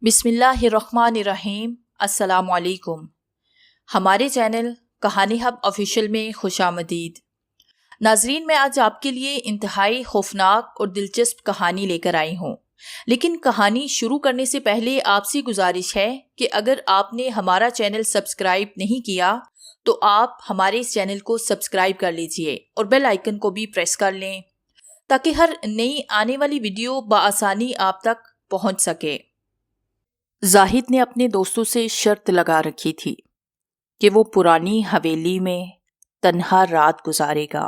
بسم اللہ الرحمن الرحیم۔ السلام علیکم۔ ہمارے چینل کہانی ہب آفیشیل میں خوش آمدید۔ ناظرین، میں آج آپ کے لیے انتہائی خوفناک اور دلچسپ کہانی لے کر آئی ہوں، لیکن کہانی شروع کرنے سے پہلے آپ سے گزارش ہے کہ اگر آپ نے ہمارا چینل سبسکرائب نہیں کیا تو آپ ہمارے اس چینل کو سبسکرائب کر لیجئے اور بیل آئیکن کو بھی پریس کر لیں تاکہ ہر نئی آنے والی ویڈیو بآسانی آپ تک پہنچ سکے۔ زاہد نے اپنے دوستوں سے شرط لگا رکھی تھی کہ وہ پرانی حویلی میں تنہا رات گزارے گا۔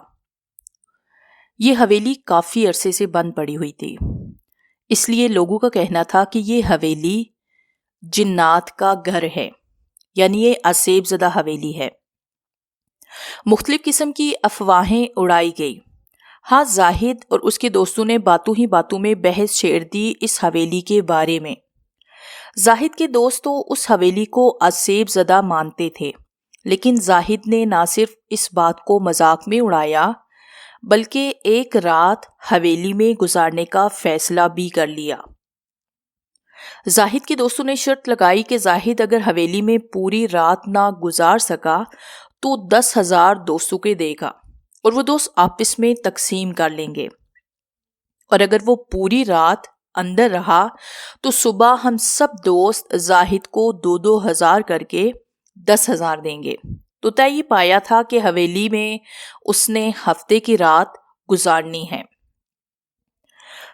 یہ حویلی کافی عرصے سے بند پڑی ہوئی تھی، اس لیے لوگوں کا کہنا تھا کہ یہ حویلی جنات کا گھر ہے، یعنی یہ عذاب زدہ حویلی ہے۔ مختلف قسم کی افواہیں اڑائی گئی۔ ہاں، زاہد اور اس کے دوستوں نے باتوں ہی باتوں میں بحث چھیڑ دی اس حویلی کے بارے میں۔ زاہد کے دوست تو اس حویلی کو عذاب زدہ مانتے تھے، لیکن زاہد نے نہ صرف اس بات کو مذاق میں اڑایا بلکہ ایک رات حویلی میں گزارنے کا فیصلہ بھی کر لیا۔ زاہد کے دوستوں نے شرط لگائی کہ زاہد اگر حویلی میں پوری رات نہ گزار سکا تو 10,000 دوستوں کے دے گا اور وہ دوست آپس میں تقسیم کر لیں گے، اور اگر وہ پوری رات اندر رہا تو صبح ہم سب دوست زاہد کو 2,000 کر کے 10,000 دیں گے۔ تو طے یہ پایا تھا کہ حویلی میں اس نے ہفتے کی رات گزارنی ہے۔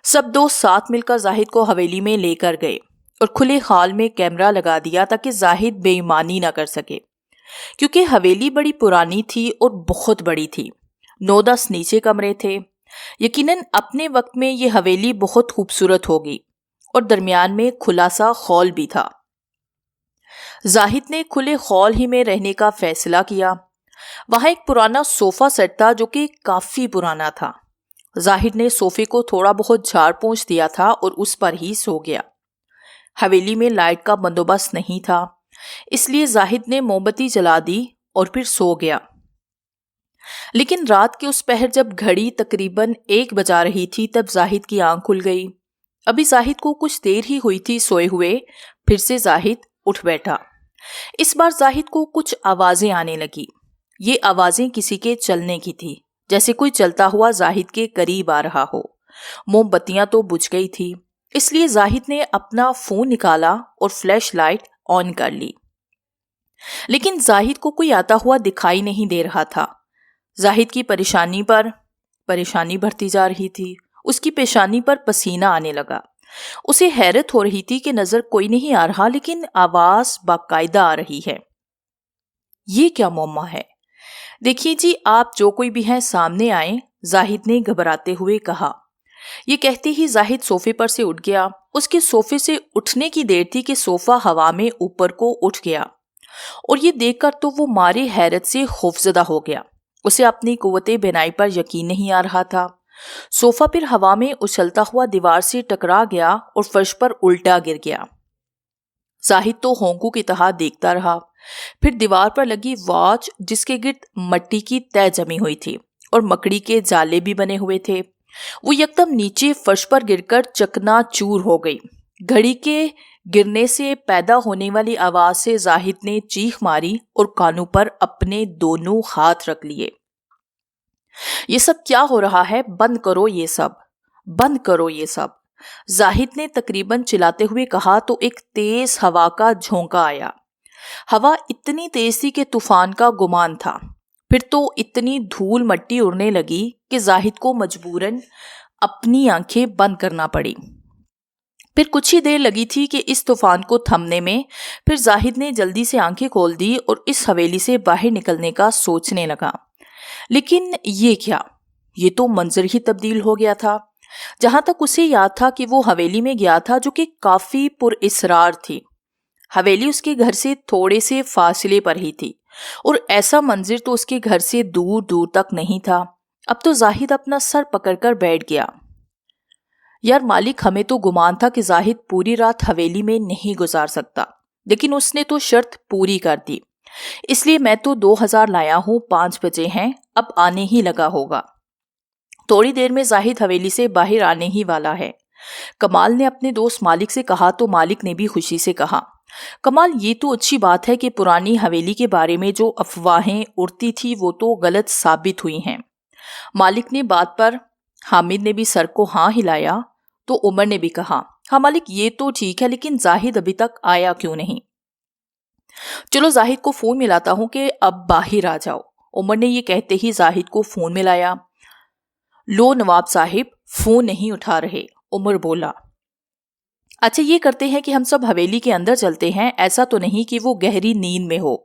سب دوست ساتھ مل کر زاہد کو حویلی میں لے کر گئے اور کھلے خال میں کیمرہ لگا دیا تاکہ زاہد بے ایمانی نہ کر سکے، کیونکہ حویلی بڑی پرانی تھی اور بہت بڑی تھی۔ 9-10 نیچے کمرے تھے۔ یقیناً اپنے وقت میں یہ حویلی بہت خوبصورت ہوگی اور درمیان میں کھلا سا خول بھی تھا۔ زاہد نے کھلے خول ہی میں رہنے کا فیصلہ کیا۔ وہاں ایک پرانا صوفہ سیٹ تھا جو کہ کافی پرانا تھا۔ زاہد نے صوفے کو تھوڑا بہت جھاڑ پونچھ دیا تھا اور اس پر ہی سو گیا۔ حویلی میں لائٹ کا بندوبست نہیں تھا، اس لیے زاہد نے موم بتی جلا دی اور پھر سو گیا۔ لیکن رات کے اس پہر جب گھڑی تقریباً 1 بجا رہی تھی تب زاہد کی آنکھ کھل گئی۔ ابھی زاہد کو کچھ دیر ہی ہوئی تھی سوئے ہوئے، پھر سے زاہد اٹھ بیٹھا۔ اس بار زاہد کو کچھ آوازیں آنے لگی۔ یہ آوازیں کسی کے چلنے کی تھی، جیسے کوئی چلتا ہوا زاہد کے قریب آ رہا ہو۔ موم بتیاں تو بجھ گئی تھی، اس لیے زاہد نے اپنا فون نکالا اور فلیش لائٹ آن کر لی، لیکن زاہد کو کوئی آتا ہوا دکھائی نہیں دے رہا تھا۔ زاہد کی پریشانی پر پریشانی بڑھتی جا رہی تھی۔ اس کی پیشانی پر پسینہ آنے لگا۔ اسے حیرت ہو رہی تھی کہ نظر کوئی نہیں آ رہا لیکن آواز باقاعدہ آ رہی ہے۔ یہ کیا معمہ ہے؟ دیکھیے جی، آپ جو کوئی بھی ہیں سامنے آئیں، زاہد نے گھبراتے ہوئے کہا۔ یہ کہتے ہی زاہد صوفے پر سے اٹھ گیا۔ اس کے صوفے سے اٹھنے کی دیر تھی کہ صوفہ ہوا میں اوپر کو اٹھ گیا، اور یہ دیکھ کر تو وہ مارے حیرت سے خوفزدہ ہو گیا۔ اسے اپنی قوت بینائی پر یقین نہیں آ رہا تھا۔ صوفہ پھر ہوا میں اچھلتا ہوا دیوار سے ٹکرا گیا اور فرش پر الٹا گر گیا۔ زاہد تو ہونکوں کی طرح دیکھتا رہا۔ پھر دیوار پر لگی واچ جس کے گرد مٹی کی تہ جمی ہوئی تھی اور مکڑی کے جالے بھی بنے ہوئے تھے، وہ یکدم نیچے فرش پر گر کر چکنا چور ہو گئی۔ گھڑی کے گرنے سے پیدا ہونے والی آواز سے زاہد نے چیخ ماری اور کانوں پر اپنے دونوں ہاتھ رکھ لیے۔ یہ سب کیا ہو رہا ہے؟ بند کرو یہ سب، بند کرو یہ سب، زاہد نے تقریباً چلاتے ہوئے کہا تو ایک تیز ہوا کا جھونکا آیا۔ ہوا اتنی تیز تھی کہ طوفان کا گمان تھا۔ پھر تو اتنی دھول مٹی اڑنے لگی کہ زاہد کو مجبوراً اپنی آنکھیں بند کرنا پڑی۔ پھر کچھ ہی دیر لگی تھی کہ اس طوفان کو تھمنے میں۔ پھر زاہد نے جلدی سے آنکھیں کھول دی اور اس حویلی سے باہر نکلنے کا سوچنے لگا۔ لیکن یہ کیا؟ یہ تو منظر ہی تبدیل ہو گیا تھا۔ جہاں تک اسے یاد تھا کہ وہ حویلی میں گیا تھا جو کہ کافی پر اسرار تھی۔ حویلی اس کے گھر سے تھوڑے سے فاصلے پر ہی تھی اور ایسا منظر تو اس کے گھر سے دور دور تک نہیں تھا۔ اب تو زاہد اپنا سر پکڑ کر بیٹھ گیا۔ یار مالک، ہمیں تو گمان تھا کہ زاہد پوری رات حویلی میں نہیں گزار سکتا، لیکن اس نے تو شرط پوری کر دی، اس لیے میں تو 2,000 لایا ہوں۔ 5 بجے ہیں، اب آنے ہی لگا ہوگا۔ تھوڑی دیر میں زاہد حویلی سے باہر آنے ہی والا ہے۔ کمال نے اپنے دوست مالک سے کہا تو مالک نے بھی خوشی سے کہا، کمال یہ تو اچھی بات ہے کہ پرانی حویلی کے بارے میں جو افواہیں اڑتی تھی وہ تو غلط ثابت ہوئی ہیں۔ مالک نے بات پر حامد نے بھی سر کو ہاں ہلایا تو عمر نے بھی کہا، ہاں مالک یہ تو ٹھیک ہے، لیکن زاہد ابھی تک آیا کیوں نہیں؟ چلو زاہد کو فون ملاتا ہوں کہ اب باہر آ جاؤ۔ عمر نے یہ کہتے ہی زاہد کو فون ملایا۔ لو نواب صاحب فون نہیں اٹھا رہے، عمر بولا۔ اچھا یہ کرتے ہیں کہ ہم سب حویلی کے اندر چلتے ہیں، ایسا تو نہیں کہ وہ گہری نیند میں ہو۔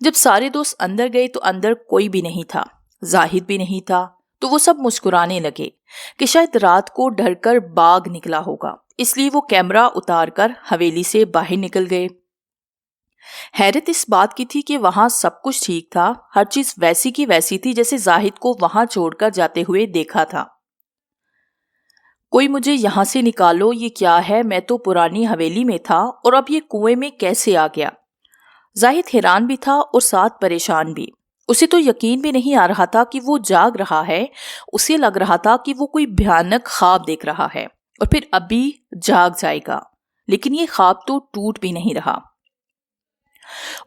جب سارے دوست اندر گئے تو اندر کوئی بھی نہیں تھا، زاہد بھی نہیں تھا، تو وہ سب مسکرانے لگے کہ شاید رات کو ڈر کر باغ نکلا ہوگا، اس لیے وہ کیمرہ اتار کر حویلی سے باہر نکل گئے۔ حیرت اس بات کی تھی کہ وہاں سب کچھ ٹھیک تھا، ہر چیز ویسی کی ویسی تھی جیسے زاہد کو وہاں چھوڑ کر جاتے ہوئے دیکھا تھا۔ کوئی مجھے یہاں سے نکالو، یہ کیا ہے؟ میں تو پرانی حویلی میں تھا اور اب یہ کنویں میں کیسے آ گیا؟ زاہد حیران بھی تھا اور ساتھ پریشان بھی۔ اسے تو یقین بھی نہیں آ رہا تھا کہ وہ جاگ رہا ہے، اسے لگ رہا تھا کہ وہ کوئی بھیانک خواب دیکھ رہا ہے اور پھر ابھی جاگ جائے گا، لیکن یہ خواب تو ٹوٹ بھی نہیں رہا۔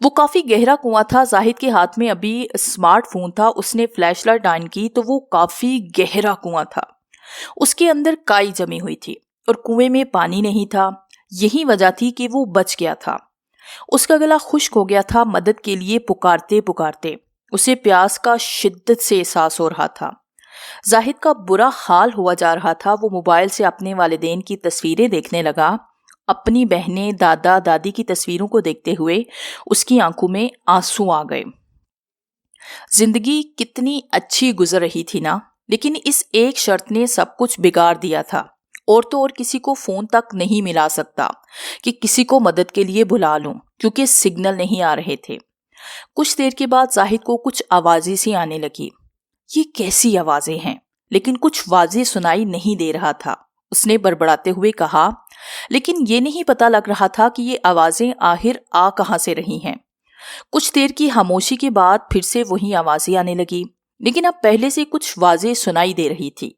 وہ کافی گہرا کنواں تھا، زاہد کے ہاتھ میں ابھی اسمارٹ فون تھا، اس نے فلیش لائٹ آن کی تو وہ کافی گہرا کنواں تھا، اس کے اندر کائی جمی ہوئی تھی اور کنویں میں پانی نہیں تھا۔ یہی وجہ تھی کہ وہ بچ گیا تھا۔ اس کا گلا خشک ہو گیا تھا، مدد کے لیے پکارتے پکارتے اسے پیاس کا شدت سے احساس ہو رہا تھا۔ زاہد کا برا حال ہوا جا رہا تھا، وہ موبائل سے اپنے والدین کی تصویریں دیکھنے لگا۔ اپنی بہنیں، دادا دادی کی تصویروں کو دیکھتے ہوئے اس کی آنکھوں میں آنسو آ گئے۔ زندگی کتنی اچھی گزر رہی تھی نا، لیکن اس ایک شرط نے سب کچھ بگاڑ دیا تھا۔ اور تو اور کسی کو فون تک نہیں ملا سکتا کہ کسی کو مدد کے لیے بلا لوں، کیونکہ سگنل نہیں آ رہے تھے۔ کچھ دیر کے بعد زاہد کو کچھ آوازیں سی آنے لگی۔ یہ کیسی آوازیں ہیں؟ لیکن کچھ واضح سنائی نہیں دے رہا تھا۔ اس نے بڑبڑاتے ہوئے کہا، لیکن یہ نہیں پتہ لگ رہا تھا کہ یہ آوازیں آخر آ کہاں سے رہی ہیں۔ کچھ دیر کی خاموشی کے بعد پھر سے وہی آوازیں آنے لگی، لیکن اب پہلے سے کچھ واضح سنائی دے رہی تھی۔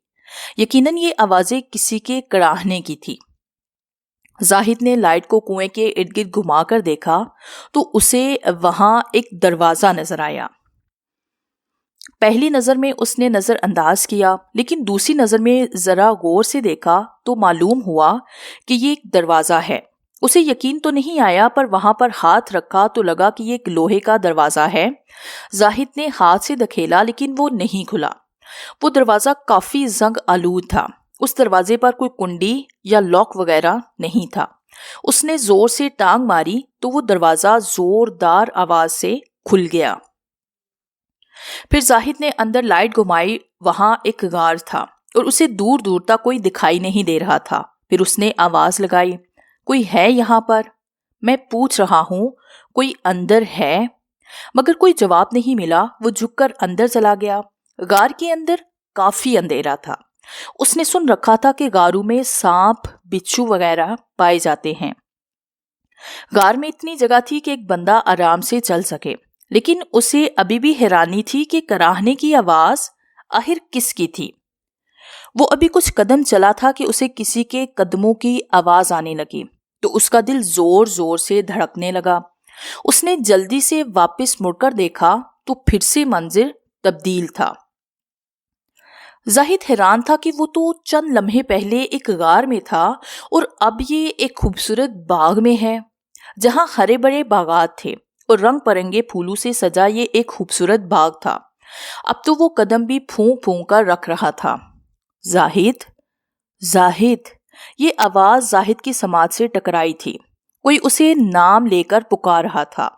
یقیناً یہ آوازیں کسی کے کڑاہنے کی تھی۔ زاہد نے لائٹ کو کنویں کے ارد گرد گھما کر دیکھا تو اسے وہاں ایک دروازہ نظر آیا۔ پہلی نظر میں اس نے نظر انداز کیا، لیکن دوسری نظر میں ذرا غور سے دیکھا تو معلوم ہوا کہ یہ ایک دروازہ ہے۔ اسے یقین تو نہیں آیا، پر وہاں پر ہاتھ رکھا تو لگا کہ یہ ایک لوہے کا دروازہ ہے۔ زاہد نے ہاتھ سے دھکیلا لیکن وہ نہیں کھلا۔ وہ دروازہ کافی زنگ آلود تھا، اس دروازے پر کوئی کنڈی یا لاک وغیرہ نہیں تھا۔ اس نے زور سے ٹانگ ماری تو وہ دروازہ زوردار آواز سے کھل گیا۔ پھر زاہد نے اندر لائٹ گھمائی، وہاں ایک غار تھا اور اسے دور دور تک کوئی دکھائی نہیں دے رہا تھا۔ پھر اس نے آواز لگائی، کوئی ہے یہاں پر؟ میں پوچھ رہا ہوں، کوئی اندر ہے؟ مگر کوئی جواب نہیں ملا۔ وہ جھک کر اندر چلا گیا۔ غار کے اندر کافی اندھیرا تھا۔ اس نے سن رکھا تھا کہ غاروں میں سانپ، بچھو وغیرہ پائے جاتے ہیں۔ غار میں اتنی جگہ تھی کہ ایک بندہ آرام سے چل سکے، لیکن اسے ابھی بھی حیرانی تھی کہ کراہنے کی آواز آخر کس کی تھی۔ وہ ابھی کچھ قدم چلا تھا کہ اسے کسی کے قدموں کی آواز آنے لگی تو اس کا دل زور زور سے دھڑکنے لگا۔ اس نے جلدی سے واپس مڑ کر دیکھا تو پھر سے منظر تبدیل تھا۔ زاہد حیران تھا کہ وہ تو چند لمحے پہلے ایک غار میں تھا اور اب یہ ایک خوبصورت باغ میں ہے، جہاں ہرے بڑے باغات تھے اور رنگ برنگے پھولوں سے سجا یہ ایک خوبصورت باغ تھا۔ اب تو وہ قدم بھی پھونک پھونک کر رکھ رہا تھا۔ زاہد، زاہد! یہ آواز زاہد کی سماعت سے ٹکرائی تھی۔ کوئی اسے نام لے کر پکار رہا تھا۔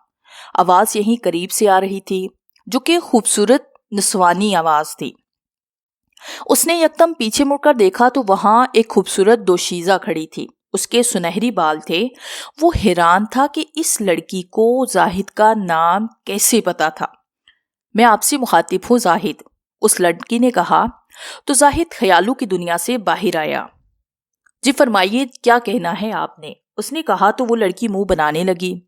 آواز یہیں قریب سے آ رہی تھی، جو کہ خوبصورت نسوانی آواز تھی۔ اس نے یکدم پیچھے مڑ کر دیکھا تو وہاں ایک خوبصورت دوشیزہ کھڑی تھی۔ اس کے سنہری بال تھے۔ وہ حیران تھا کہ اس لڑکی کو زاہد کا نام کیسے پتا تھا۔ میں آپ سے مخاطب ہوں زاہد، اس لڑکی نے کہا تو زاہد خیالوں کی دنیا سے باہر آیا۔ جی فرمائیے، کیا کہنا ہے آپ نے؟ اس نے کہا تو وہ لڑکی منہ بنانے لگی۔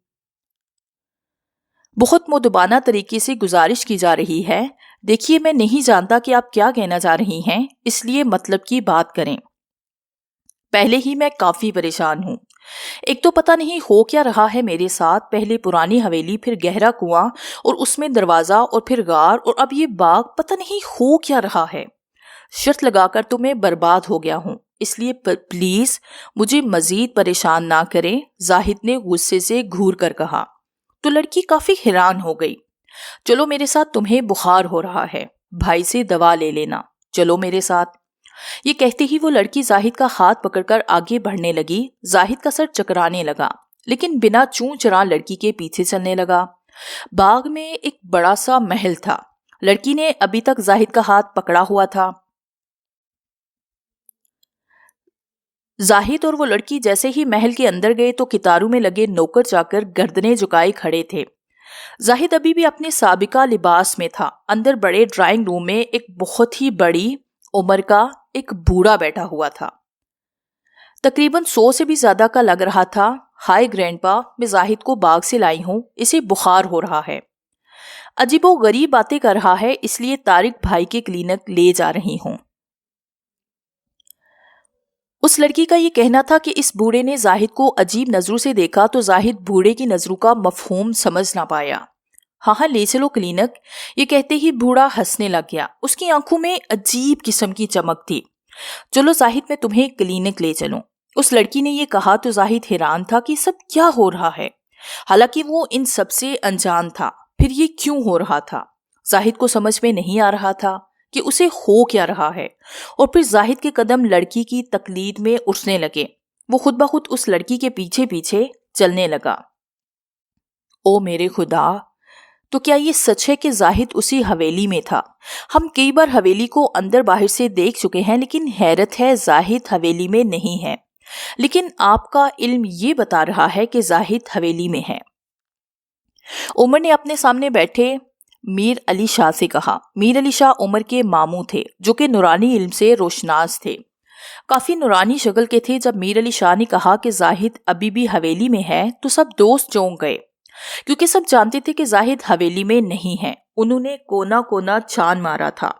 بہت مؤدبانہ طریقے سے گزارش کی جا رہی ہے، دیکھیے میں نہیں جانتا کہ آپ کیا کہنا چاہ رہی ہیں، اس لیے مطلب کی بات کریں۔ پہلے ہی میں کافی پریشان ہوں۔ ایک تو پتہ نہیں ہو کیا رہا ہے میرے ساتھ، پہلے پرانی حویلی، پھر گہرا کنواں، اور اس میں دروازہ، اور پھر غار، اور اب یہ باغ، پتہ نہیں ہو کیا رہا ہے۔ شرط لگا کر تو میں برباد ہو گیا ہوں، اس لیے پلیز مجھے مزید پریشان نہ کریں، زاہد نے غصے سے گھور کر کہا۔ تو لڑکی کافی حیران ہو گئی۔ چلو میرے ساتھ، تمہیں بخار ہو رہا ہے، بھائی سے دوا لے لینا، چلو میرے ساتھ۔ یہ کہتے ہی وہ لڑکی زاہد کا ہاتھ پکڑ کر آگے بڑھنے لگی۔ زاہد کا سر چکرانے لگا، لیکن بنا چوں چراں لڑکی کے پیچھے چلنے لگا۔ باغ میں ایک بڑا سا محل تھا۔ لڑکی نے ابھی تک زاہد کا ہاتھ پکڑا ہوا تھا۔ زاہد اور وہ لڑکی جیسے ہی محل کے اندر گئے تو کتاروں میں لگے نوکر چاکر گردنیں جھکائے کھڑے تھے۔ زاہد ابھی بھی اپنے سابقہ لباس میں تھا۔ اندر بڑے ڈرائنگ روم میں ایک بہت ہی بڑی عمر کا ایک بوڑھا بیٹھا ہوا تھا، تقریباً 100 سے بھی زیادہ کا لگ رہا تھا۔ ہائی گرینڈ پا، میں زاہد کو باغ سے لائی ہوں، اسے بخار ہو رہا ہے، عجیب و غریب باتیں کر رہا ہے، اس لیے طارق بھائی کے کلینک لے جا رہی ہوں۔ اس لڑکی کا یہ کہنا تھا کہ اس بوڑھے نے زاہد کو عجیب نظروں سے دیکھا تو زاہد بوڑھے کی نظروں کا مفہوم سمجھ نہ پایا۔ ہاں ہاں لے چلو کلینک، یہ کہتے ہی بوڑھا ہنسنے لگ گیا۔ اس کی آنکھوں میں عجیب قسم کی چمک تھی۔ چلو زاہد، میں تمہیں کلینک لے چلوں۔ اس لڑکی نے یہ کہا تو زاہد حیران تھا کہ سب کیا ہو رہا ہے، حالانکہ وہ ان سب سے انجان تھا۔ پھر یہ کیوں ہو رہا تھا؟ زاہد کو سمجھ میں نہیں آ رہا تھا کہ اسے ہو کیا رہا ہے۔ اور پھر زاہد کے قدم لڑکی کی تقلید میں اٹھنے لگے۔ وہ خود بخود اس لڑکی کے پیچھے پیچھے چلنے لگا۔ او میرے خدا، تو کیا یہ سچ ہے کہ زاہد اسی حویلی میں تھا؟ ہم کئی بار حویلی کو اندر باہر سے دیکھ چکے ہیں، لیکن حیرت ہے زاہد حویلی میں نہیں ہے۔ لیکن آپ کا علم یہ بتا رہا ہے کہ زاہد حویلی میں ہے۔ عمر نے اپنے سامنے بیٹھے میر علی شاہ سے کہا۔ میر علی شاہ عمر کے ماموں تھے، جو کہ نورانی علم سے روشناس تھے، کافی نورانی شکل کے تھے۔ جب میر علی شاہ نے کہا کہ زاہد ابھی بھی حویلی میں ہے تو سب دوست چونک گئے، کیونکہ سب جانتے تھے کہ زاہد حویلی میں نہیں ہے۔ انہوں نے کونا کونا چھان مارا تھا۔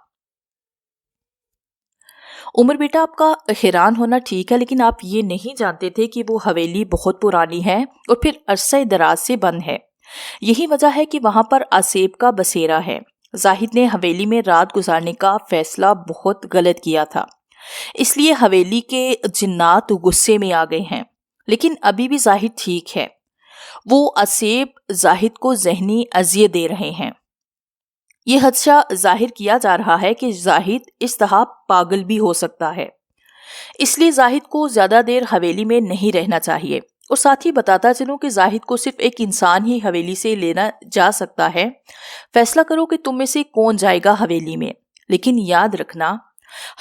عمر بیٹا، آپ کا حیران ہونا ٹھیک ہے، لیکن آپ یہ نہیں جانتے تھے کہ وہ حویلی بہت پرانی ہے اور پھر عرصہ دراز سے بند ہے۔ یہی وجہ ہے کہ وہاں پر آسیب کا بسیرا ہے۔ زاہد نے حویلی میں رات گزارنے کا فیصلہ بہت غلط کیا تھا، اس لیے حویلی کے جنات غصے میں آ گئے ہیں۔ لیکن ابھی بھی زاہد ٹھیک ہے۔ وہ آسیب زاہد کو ذہنی اذیت دے رہے ہیں۔ یہ خدشہ ظاہر کیا جا رہا ہے کہ زاہد اس طرح پاگل بھی ہو سکتا ہے، اس لیے زاہد کو زیادہ دیر حویلی میں نہیں رہنا چاہیے۔ اور ساتھ ہی بتاتا چلوں کہ زاہد کو صرف ایک انسان ہی حویلی سے لینا جا سکتا ہے۔ فیصلہ کرو کہ تم میں سے کون جائے گا حویلی میں، لیکن یاد رکھنا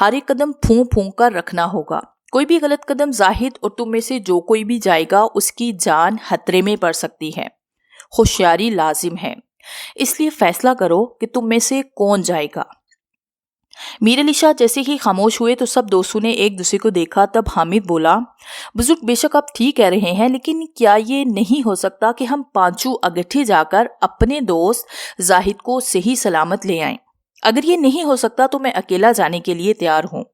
ہر ایک قدم پھونک پھونک کر رکھنا ہوگا۔ کوئی بھی غلط قدم زاہد اور تم میں سے جو کوئی بھی جائے گا اس کی جان خطرے میں پڑ سکتی ہے۔ ہوشیاری لازم ہے، اس لیے فیصلہ کرو کہ تم میں سے کون جائے گا۔ میر علی شاہ جیسے ہی خاموش ہوئے تو سب دوستوں نے ایک دوسرے کو دیکھا۔ تب حامد بولا، بزرگ بے شک آپ ٹھیک کہہ رہے ہیں، لیکن کیا یہ نہیں ہو سکتا کہ ہم پانچوں اگٹھی جا کر اپنے دوست زاہد کو صحیح سلامت لے آئیں؟ اگر یہ نہیں ہو سکتا تو میں اکیلا جانے کے لیے تیار ہوں۔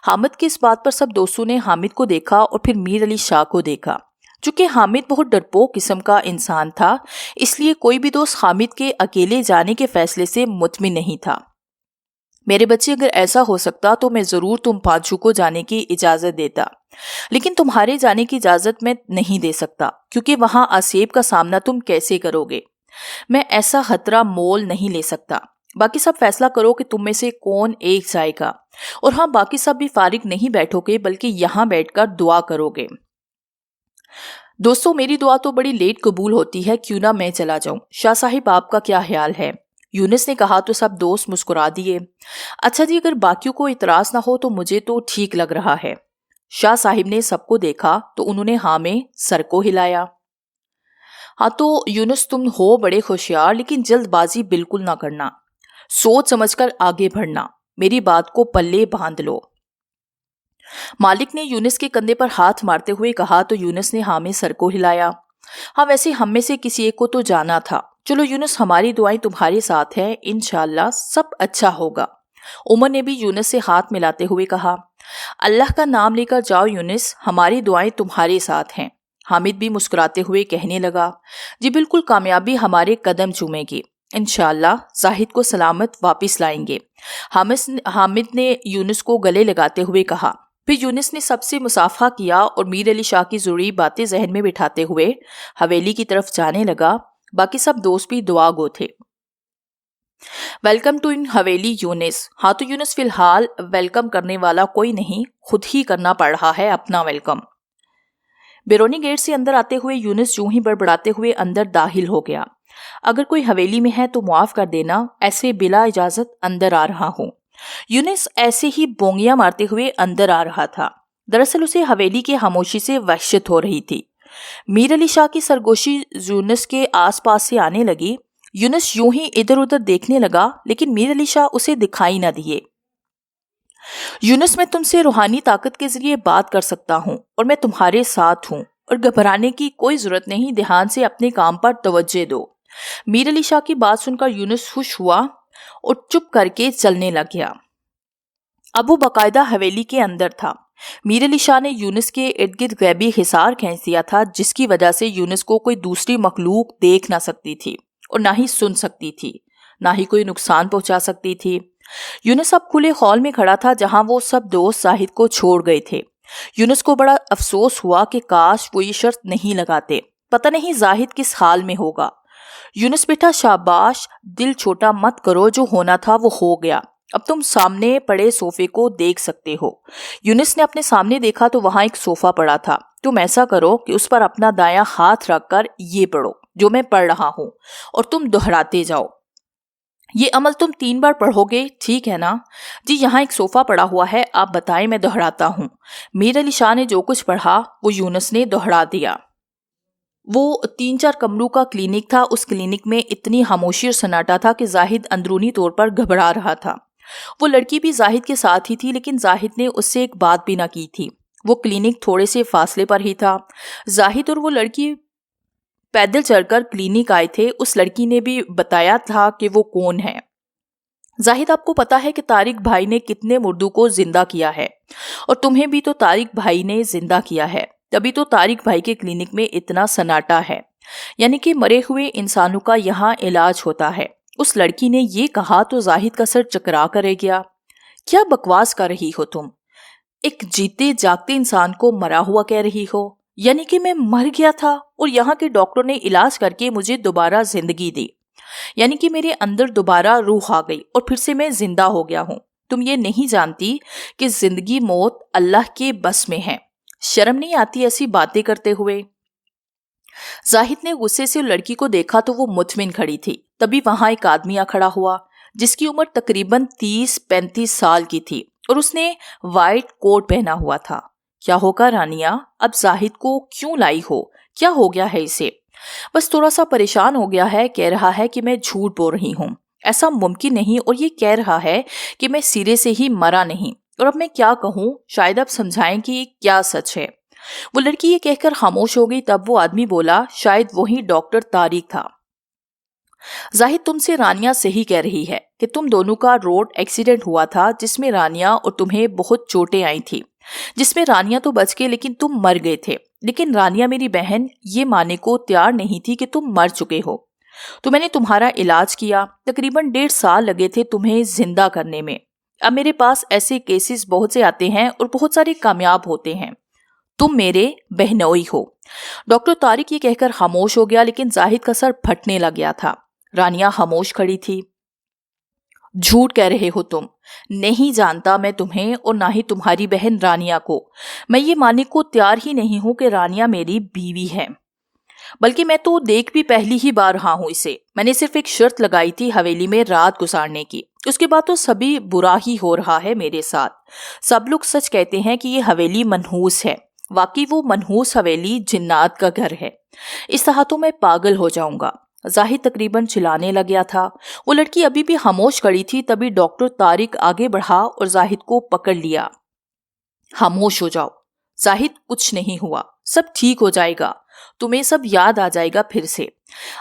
حامد کی اس بات پر سب دوستوں نے حامد کو دیکھا اور پھر میر علی شاہ کو دیکھا۔ چونکہ حامد بہت ڈرپوک قسم کا انسان تھا، اس لیے کوئی بھی دوست حامد کے اکیلے جانے کے فیصلے سے مطمئن نہیں تھا۔ میرے بچے، اگر ایسا ہو سکتا تو میں ضرور تم پانچوں کو جانے کی اجازت دیتا، لیکن تمہارے جانے کی اجازت میں نہیں دے سکتا، کیونکہ وہاں آسیب کا سامنا تم کیسے کرو گے؟ میں ایسا خطرہ مول نہیں لے سکتا۔ باقی سب فیصلہ کرو کہ تم میں سے کون ایک جائے گا۔ اور ہاں، باقی سب بھی فارغ نہیں بیٹھو گے، بلکہ یہاں بیٹھ کر دعا کرو گے۔ دوستو، میری دعا تو بڑی لیٹ قبول ہوتی ہے، کیوں نہ میں چلا جاؤں؟ شاہ صاحب، آپ کا کیا خیال ہے؟ یونس نے کہا تو سب دوست مسکرا دیے۔ اچھا جی، اگر باقیوں کو اعتراض نہ ہو تو مجھے تو ٹھیک لگ رہا ہے۔ شاہ صاحب نے سب کو دیکھا تو انہوں نے ہاں میں سر کو ہلایا۔ ہاں تو یونس، تم ہو بڑے ہوشیار، لیکن جلد بازی بالکل نہ کرنا، سوچ سمجھ کر آگے بڑھنا، میری بات کو پلے باندھ لو۔ مالک نے یونس کے کندھے پر ہاتھ مارتے ہوئے کہا تو یونس نے ہاں میں سر کو ہلایا۔ ہاں، ویسے ہم میں سے کسی ایک کو تو جانا تھا۔ چلو یونس، ہماری دعائیں تمہارے ساتھ ہیں، انشاءاللہ سب اچھا ہوگا۔ عمر نے بھی یونس سے ہاتھ ملاتے ہوئے کہا۔ اللہ کا نام لے کر جاؤ یونس، ہماری دعائیں تمہارے ساتھ ہیں۔ حامد بھی مسکراتے ہوئے کہنے لگا، جی بالکل، کامیابی ہمارے قدم چومے گی، انشاءاللہ زاہد کو سلامت واپس لائیں گے۔ حامد نے یونس کو گلے لگاتے ہوئے کہا۔ پھر یونس نے سب سے مصافحہ کیا اور میر علی شاہ کی ضروری باتیں ذہن میں بٹھاتے ہوئے حویلی کی طرف جانے لگا۔ باقی سب دوست بھی دعا گو تھے۔ ویلکم ٹو ان حویلی یونس۔ ہاں تو یونس، فی الحال ویلکم کرنے والا کوئی نہیں، خود ہی کرنا پڑ رہا ہے اپنا ویلکم۔ بیرونی گیٹ سے اندر آتے ہوئے یونس یوں ہی بڑبڑاتے ہوئے اندر داخل ہو گیا، اگر کوئی حویلی میں ہے تو معاف کر دینا، ایسے بلا اجازت اندر آ رہا ہوں۔ یونس ایسے ہی بونگیاں مارتے ہوئے اندر آ رہا تھا۔ دراصل اسے حویلی کی خاموشی سے وحشت ہو رہی تھی۔ میر علی شاہ کی سرگوشی یونس کے آس پاس سے آنے لگی۔ یونس یوں ہی ادھر ادھر دیکھنے لگا، لیکن میر علی شاہ اسے دکھائی نہ دیے۔ یونس، میں تم سے روحانی طاقت کے ذریعے بات کر سکتا ہوں اور میں تمہارے ساتھ ہوں، اور گھبرانے کی کوئی ضرورت نہیں، دھیان سے اپنے کام پر توجہ دو۔ میر علی شاہ کی بات سن کر یونس خوش ہوا اور چپ کر کے چلنے لگ گیا۔ اب وہ باقاعدہ حویلی کے اندر تھا۔ میر علی شاہ نے یونس کے ارد گرد غیبی حصار کھینچ دیا تھا، جس کی وجہ سے یونس کو کوئی دوسری مخلوق دیکھ نہ سکتی تھی اور نہ ہی سن سکتی تھی، نہ ہی کوئی نقصان پہنچا سکتی تھی۔ یونس اب کھلے ہال میں کھڑا تھا جہاں وہ سب دوست زاہد کو چھوڑ گئے تھے۔ یونس کو بڑا افسوس ہوا کہ کاش وہ یہ شرط نہیں لگاتے، پتہ نہیں زاہد کس حال میں ہوگا۔ یونس بیٹا، شاباش، دل چھوٹا مت کرو، جو ہونا تھا وہ ہو گیا، اب تم سامنے پڑے صوفے کو دیکھ سکتے ہو۔ یونس نے اپنے سامنے دیکھا تو وہاں ایک صوفہ پڑا تھا۔ تم ایسا کرو کہ اس پر اپنا دایاں ہاتھ رکھ کر یہ پڑھو جو میں پڑھ رہا ہوں، اور تم دہراتے جاؤ۔ یہ عمل تم 3 بار پڑھو گے، ٹھیک ہے نا؟ جی، یہاں ایک صوفہ پڑا ہوا ہے، آپ بتائیں، میں دہراتا ہوں۔ میر علی شاہ نے جو کچھ پڑھا وہ یونس نے دہرا دیا۔ وہ 3-4 کمروں کا کلینک تھا۔ اس کلینک میں اتنی خاموشی اور سناٹا تھا کہ زاہد اندرونی طور پر گھبرا رہا تھا۔ وہ لڑکی بھی زاہد کے ساتھ ہی تھی، لیکن زاہد نے اس سے ایک بات بھی نہ کی تھی۔ وہ کلینک تھوڑے سے فاصلے پر ہی تھا۔ زاہد اور وہ لڑکی پیدل چل کر کلینک آئے تھے۔ اس لڑکی نے بھی بتایا تھا کہ وہ کون ہے۔ زاہد، آپ کو پتا ہے کہ طارق بھائی نے کتنے مردوں کو زندہ کیا ہے، اور تمہیں بھی تو طارق بھائی نے زندہ کیا ہے، تبھی تو طارق بھائی کے کلینک میں اتنا سناٹا ہے، یعنی کہ مرے ہوئے انسانوں کا یہاں علاج ہوتا ہے۔ اس لڑکی نے یہ کہا تو زاہد کا سر چکرا کر رہ گیا۔ کیا بکواس کر رہی ہو تم؟ ایک جیتے جاگتے انسان کو مرا ہوا کہہ رہی ہو؟ یعنی کہ میں مر گیا تھا اور یہاں کے ڈاکٹر نے علاج کر کے مجھے دوبارہ زندگی دی، یعنی کہ میرے اندر دوبارہ روح آ گئی اور پھر سے میں زندہ ہو گیا ہوں۔ تم یہ نہیں جانتی کہ زندگی موت اللہ کے بس میں ہے؟ شرم نہیں آتی ایسی باتیں کرتے ہوئے؟ زاہد نے غصے سے لڑکی کو دیکھا تو وہ مطمئن کھڑی تھی۔ تبھی وہاں ایک آدمی آ کھڑا ہوا جس کی عمر تقریباً 30-35 سال کی تھی، اور اس نے وائٹ کوٹ پہنا ہوا تھا۔ کیا ہوگا رانیہ، اب زاہد کو کیوں لائی ہو؟ کیا ہو گیا ہے اسے؟ بس تھوڑا سا پریشان ہو گیا ہے، کہہ رہا ہے کہ میں جھوٹ بول رہی ہوں، ایسا ممکن نہیں، اور یہ کہہ رہا ہے کہ میں سرے سے ہی مرا نہیں، اور اب میں کیا کہوں، شاید اب سمجھائیں کہ کیا سچ ہے۔ وہ لڑکی یہ کہہ کر خاموش ہو گئی۔ تب وہ آدمی بولا، شاید وہی ڈاکٹر طارق تھا۔ زاہد، تم سے رانیہ صحیح کہہ رہی ہے کہ تم دونوں کا روڈ ایکسیڈنٹ ہوا تھا، جس میں رانیہ اور تمہیں بہت چوٹیں آئی تھی، جس میں رانیہ تو بچ گئے لیکن تم مر گئے تھے۔ لیکن رانیہ میری بہن یہ ماننے کو تیار نہیں تھی کہ تم مر چکے ہو، تو میں نے تمہارا علاج کیا۔ تقریباً 1.5 سال لگے تھے تمہیں زندہ کرنے میں۔ اب میرے پاس ایسے کیسز بہت سے آتے ہیں اور بہت سارے کامیاب ہوتے ہیں۔ تم میرے بہنوئی ہو۔ ڈاکٹر طارق یہ کہہ کر خاموش ہو گیا، لیکن زاہد کا سر پھٹنے لگ گیا تھا۔ رانیہ خاموش کھڑی تھی۔ جھوٹ کہہ رہے ہو تم، نہیں جانتا میں تمہیں اور نہ ہی تمہاری بہن رانیہ کو۔ میں یہ ماننے کو تیار ہی نہیں ہوں کہ رانیہ میری بیوی ہے، بلکہ میں تو دیکھ بھی پہلی ہی بار رہا ہوں اسے۔ میں نے صرف ایک شرط لگائی تھی حویلی میں رات گزارنے کی، اس کے بعد تو سبھی برا ہی ہو رہا ہے میرے ساتھ۔ سب لوگ سچ کہتے ہیں کہ یہ حویلی منحوس ہے، واقعی وہ منحوس حویلی جنات کا گھر ہے۔ اس طرح تو میں پاگل ہو جاؤں گا۔ زاہد تقریباً چلانے لگ گیا تھا۔ وہ لڑکی ابھی بھی خاموش کھڑی تھی۔ تبھی ڈاکٹر طارق آگے بڑھا اور زاہد کو پکڑ لیا۔ خاموش ہو جاؤ زاہد، کچھ نہیں ہوا، سب ٹھیک ہو جائے گا، تمہیں سب یاد آ جائے گا پھر سے.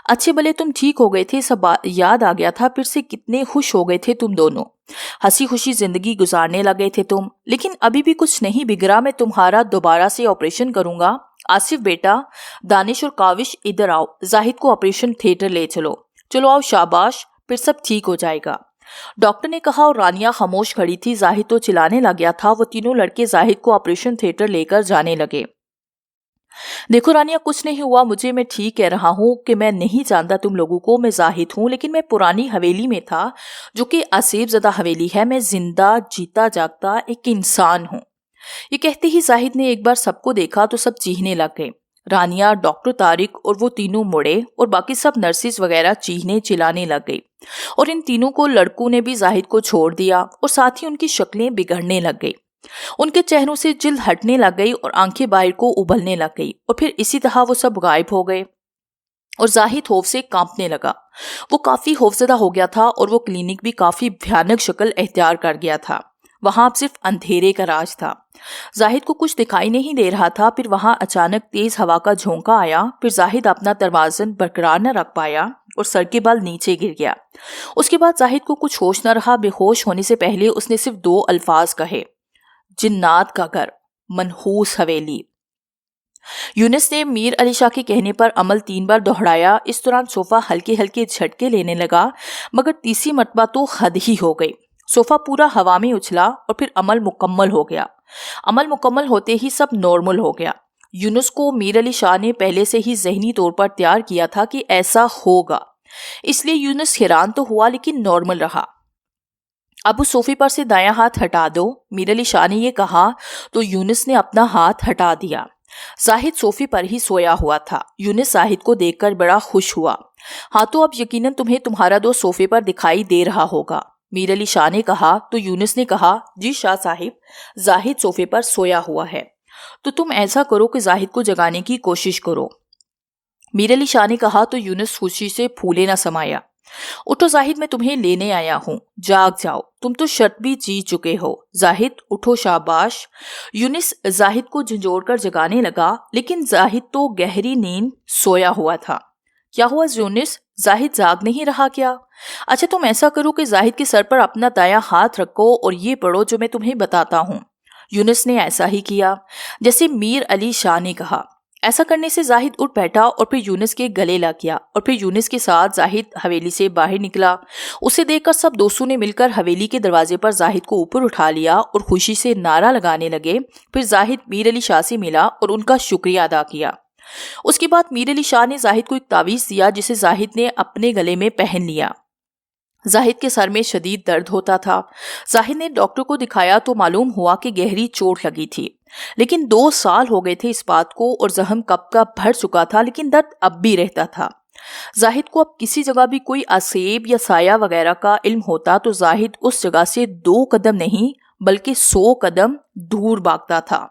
اچھے بھلے تم ٹھیک ہو گئے تھے, سب یاد آ گیا تھا پھر سے. کتنے خوش ہو گئے تھے تم دونوں, ہنسی خوشی زندگی گزارنے لگے تھے تم. لیکن ابھی بھی کچھ نہیں بگڑا, میں تمہارا دوبارہ سے آپریشن کروں گا. آصف بیٹا, دانش اور کاوش ادھر آؤ, زاہد کو آپریشن تھیٹر لے چلو. چلو آؤ, شاباش, پھر سب ٹھیک ہو جائے گا, ڈاکٹر نے کہا. اور رانیہ خاموش کھڑی تھی. زاہد تو چلانے لگ گیا تھا. وہ تینوں لڑکے زاہد کو آپریشن تھیٹر لے کر جانے لگے. دیکھو رانیہ, کچھ نہیں ہوا مجھے, میں ٹھیک کہہ رہا ہوں کہ میں نہیں جانتا تم لوگوں کو. میں زاہد ہوں, لیکن میں پرانی حویلی میں تھا جو کہ آصف زدہ حویلی ہے. میں زندہ جیتا جاگتا ایک انسان ہوں. یہ کہتے ہی زاہد نے ایک بار سب کو دیکھا تو سب چیخنے لگ گئے. رانیہ, ڈاکٹر طارق اور وہ تینوں مڑے اور باقی سب نرسز وغیرہ چیخنے چلانے لگ گئی. اور ان تینوں کو لڑکوں نے بھی زاہد کو چھوڑ دیا اور ساتھ ہی ان کی شکلیں بگڑنے لگ گئی. ان کے چہروں سے جلد ہٹنے لگ گئی اور آنکھیں باہر کو ابلنے لگ گئی. اور پھر اسی طرح وہ سب غائب ہو گئے اور زاہد خوف سے کانپنے لگا. وہ کافی خوفزدہ ہو گیا تھا اور وہ کلینک بھی کافی بھیانک شکل اختیار کر گیا تھا. وہاں اب صرف اندھیرے کا راج تھا. زاہد کو کچھ دکھائی نہیں دے رہا تھا. پھر وہاں اچانک تیز ہوا کا جھونکا آیا. پھر زاہد اپنا توازن برقرار نہ رکھ پایا اور سر کے بل نیچے گر گیا. اس کے بعد زاہد کو کچھ ہوش نہ رہا. بے ہوش ہونے سے پہلے اس نے صرف 2 الفاظ کہے, جنات کا گھر, منحوس حویلی. یونس نے میر علی شاہ کے کہنے پر عمل 3 بار دہرایا. اس دوران صوفہ ہلکے ہلکے جھٹکے لینے لگا, مگر تیسری مرتبہ تو حد ہی ہو گئی. صوفہ پورا ہوا میں اچھلا اور پھر عمل مکمل ہو گیا. عمل مکمل ہوتے ہی سب نارمل ہو گیا. یونس کو میر علی شاہ نے پہلے سے ہی ذہنی طور پر تیار کیا تھا کہ ایسا ہوگا, اس لیے یونس حیران تو ہوا لیکن نارمل رہا. اب اس صوفے پر سے دایاں ہاتھ ہٹا دو, میر علی شاہ نے یہ کہا تو یونس نے اپنا ہاتھ ہٹا دیا. زاہد صوفے پر ہی سویا ہوا تھا. یونس زاہد کو دیکھ کر بڑا خوش ہوا. ہاں تو اب یقیناً تمہیں تمہارا دوست صوفے پر دکھائی دے رہا ہوگا, میر علی شاہ نے کہا. تو یونس نے کہا, جی شاہ صاحب, زاہد صوفے پر سویا ہوا ہے, تو تم ایسا کرو کہ زاہد کو جگانے کی کوشش کرو. میر علی شاہ نے کہا تو یونس خوشی سے پھولے نہ سمایا. اٹھو زاہد, میں تمہیں لینے آیا ہوں, جاگ جاؤ, تم تو شرط بھی جیت چکے ہو. زاہد اٹھو, شاباش. یونس زاہد کو جھنجھوڑ کر جگانے لگا, لیکن زاہد تو گہری نیند سویا ہوا تھا. کیا ہوا یونس, زاہد جاگ نہیں رہا کیا؟ اچھا تم ایسا کرو کہ زاہد کے سر پر اپنا دایاں ہاتھ رکھو اور یہ پڑھو جو میں تمہیں بتاتا ہوں. یونس نے ایسا ہی کیا جیسے میر علی شاہ نے کہا. ایسا کرنے سے زاہد اٹھ بیٹھا اور پھر یونس کے گلے لگ گیا اور پھر یونس کے ساتھ زاہد حویلی سے باہر نکلا. اسے دیکھ کر سب دوستوں نے مل کر حویلی کے دروازے پر زاہد کو اوپر اٹھا لیا اور خوشی سے نعرہ لگانے لگے. پھر زاہد میر علی شاہ سے ملا اور ان کا شکریہ ادا کیا. اس کے بعد میر علی شاہ نے زاہد کو ایک تعویذ دیا جسے زاہد نے اپنے گلے میں پہن لیا. زاہد کے سر میں شدید درد ہوتا تھا. زاہد نے ڈاکٹر کو دکھایا تو معلوم ہوا کہ گہری چوٹ لگی تھی, لیکن 2 سال ہو گئے تھے اس بات کو اور زخم کب کا بھر چکا تھا, لیکن درد اب بھی رہتا تھا. زاہد کو اب کسی جگہ بھی کوئی آسیب یا سایہ وغیرہ کا علم ہوتا تو زاہد اس جگہ سے 2 قدم نہیں بلکہ 100 قدم دور بھاگتا تھا.